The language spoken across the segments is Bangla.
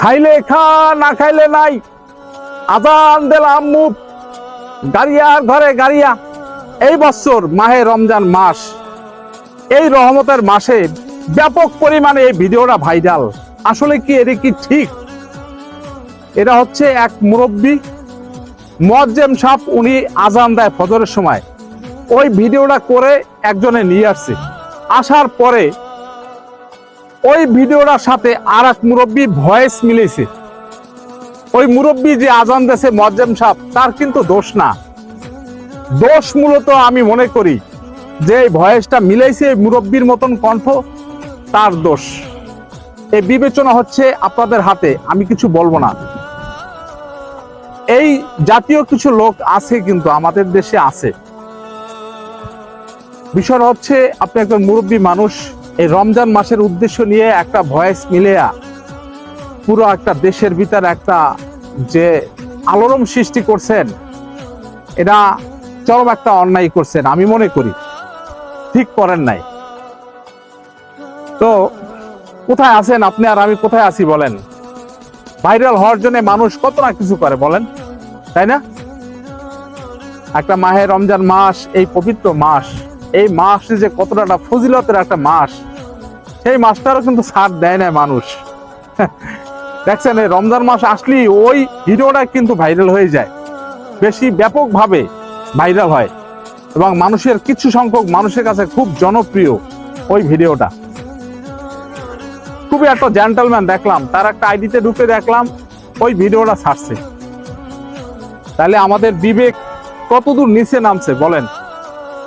খাইলে খা না খাইলে নাই, আজান দিলাম মুখ, গাড়িয়ার ঘরে গাড়িয়া। এই বছর মাহে রমজান মাস, এই রহমতের মাসে ব্যাপক পরিমাণে এই ভিডিওটা ভাইরাল। আসলে কি এটা কি ঠিক? এটা হচ্ছে এক মুরব্বী মুয়াজ্জেম সাহেব, উনি আজান দেয় ফজরের সময়। ওই ভিডিওটা করে একজনে নিয়ে আসছে, আসার পরে ওই ভিডিওটার সাথে আর এক মুরব্বী ভয়েস মিলেছে। ওই মুরব্বী যে আজান দেছে মুয়াজ্জেম সাহেব, তার কিন্তু দোষ না। দোষ মূলত আমি মনে করি যে এই ভয়েসটা মিলাইছে মুরব্বীর মতন কণ্ঠ, তার দোষ। এই বিবেচনা হচ্ছে আপনাদের হাতে, আমি কিছু বলবো না। এই জাতীয় কিছু লোক আছে, কিন্তু আমাদের দেশে আছে। বিষয় হচ্ছে আপনি একজন মুরব্বী মানুষ, এই রমজান মাসের উদ্দেশ্য নিয়ে একটা ভয়েস মিলিয়া পুরো একটা দেশের ভিতর একটা যে আলোড়ন সৃষ্টি করছেন, এটা চরম একটা অন্যায় করছেন। আমি মনে করি ঠিক করেন নাই। তো কোথায় আছেন আপনি আর আমি কোথায় আছি বলেন? ভাইরাল হওয়ার জন্য মানুষ কত না কিছু করে বলেন, তাই না? একটা মাহে রমজান মাস, এই পবিত্র মাস, এই মাস যে কতটা ফজিলতের একটা মাস, সেই মাসটারও কিন্তু ছাড় দেয় না মানুষ। দেখছেন, এই রমজান মাস আসলেই ওই ভিডিওটা কিন্তু ভাইরাল হয়ে যায়, বেশি ব্যাপকভাবে ভাইরাল হয় এবং মানুষের কিছু সংখ্যক মানুষের কাছে খুব জনপ্রিয় ওই ভিডিওটা। খুবই একটা জেন্টলম্যান দেখলাম, তার একটা আইডিতে ঢুকে দেখলাম ওই ভিডিওটা ছাড়ছে। তাহলে আমাদের বিবেক কতদূর নিচে নামছে বলেন?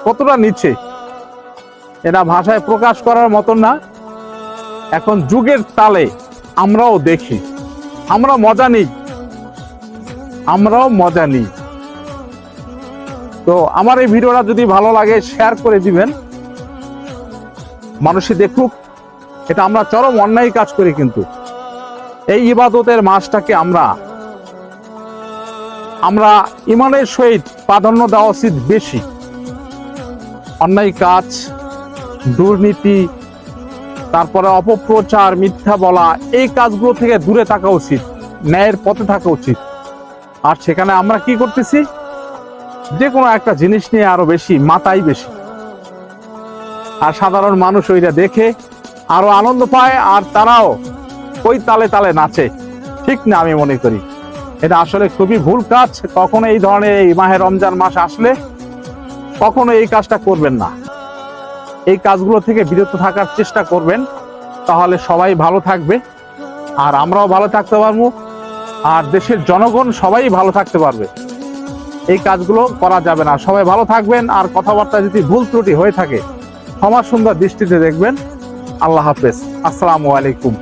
কতটা নিচে? এটা ভাষায় প্রকাশ করার মতন না। এখন যুগের তালে আমরাও দেখি, আমরা মজা নিই, আমরাও মজা নিই। তো আমার এই ভিডিওটা যদি ভালো লাগে শেয়ার করে দিবেন, মানুষে দেখুক। এটা আমরা চরম অন্যায় কাজ করি, কিন্তু এই ইবাদতের মাসটাকে আমরা ইমানের সহিত প্রাধান্য দেওয়া উচিত বেশি। অন্যায় কাজ, দুর্নীতি, তারপরে অপপ্রচার, মিথ্যা বলা, এই কাজগুলো থেকে দূরে থাকা উচিত, ন্যায়ের পথে থাকা উচিত। আর সেখানে আমরা কি করতেছি? যে কোনো একটা জিনিস নিয়ে আরো বেশি মাথাই বেশি। আর সাধারণ মানুষ ওইটা দেখে আরো আনন্দ পায়, আর তারাও ওই তালে তালে নাচে। ঠিক না? আমি মনে করি এটা আসলে খুবই ভুল কাজ। কখনো এই ধরনের এই মাহে রমজান মাস আসলে কখনো এই কাজটা করবেন না। এই কাজগুলো থেকে বিরত থাকার চেষ্টা করবেন, তাহলে সবাই ভালো থাকবে, আর আমরাও ভালো থাকতে পারবো, আর দেশের জনগণ সবাই ভালো থাকতে পারবে। এই কাজগুলো করা যাবে না। সবাই ভালো থাকবেন, আর কথাবার্তা যদি ভুল ত্রুটি হয়ে থাকে ক্ষমা সুন্দর দৃষ্টিতে দেখবেন। আল্লাহ হাফেজ, আসসালামু আলাইকুম।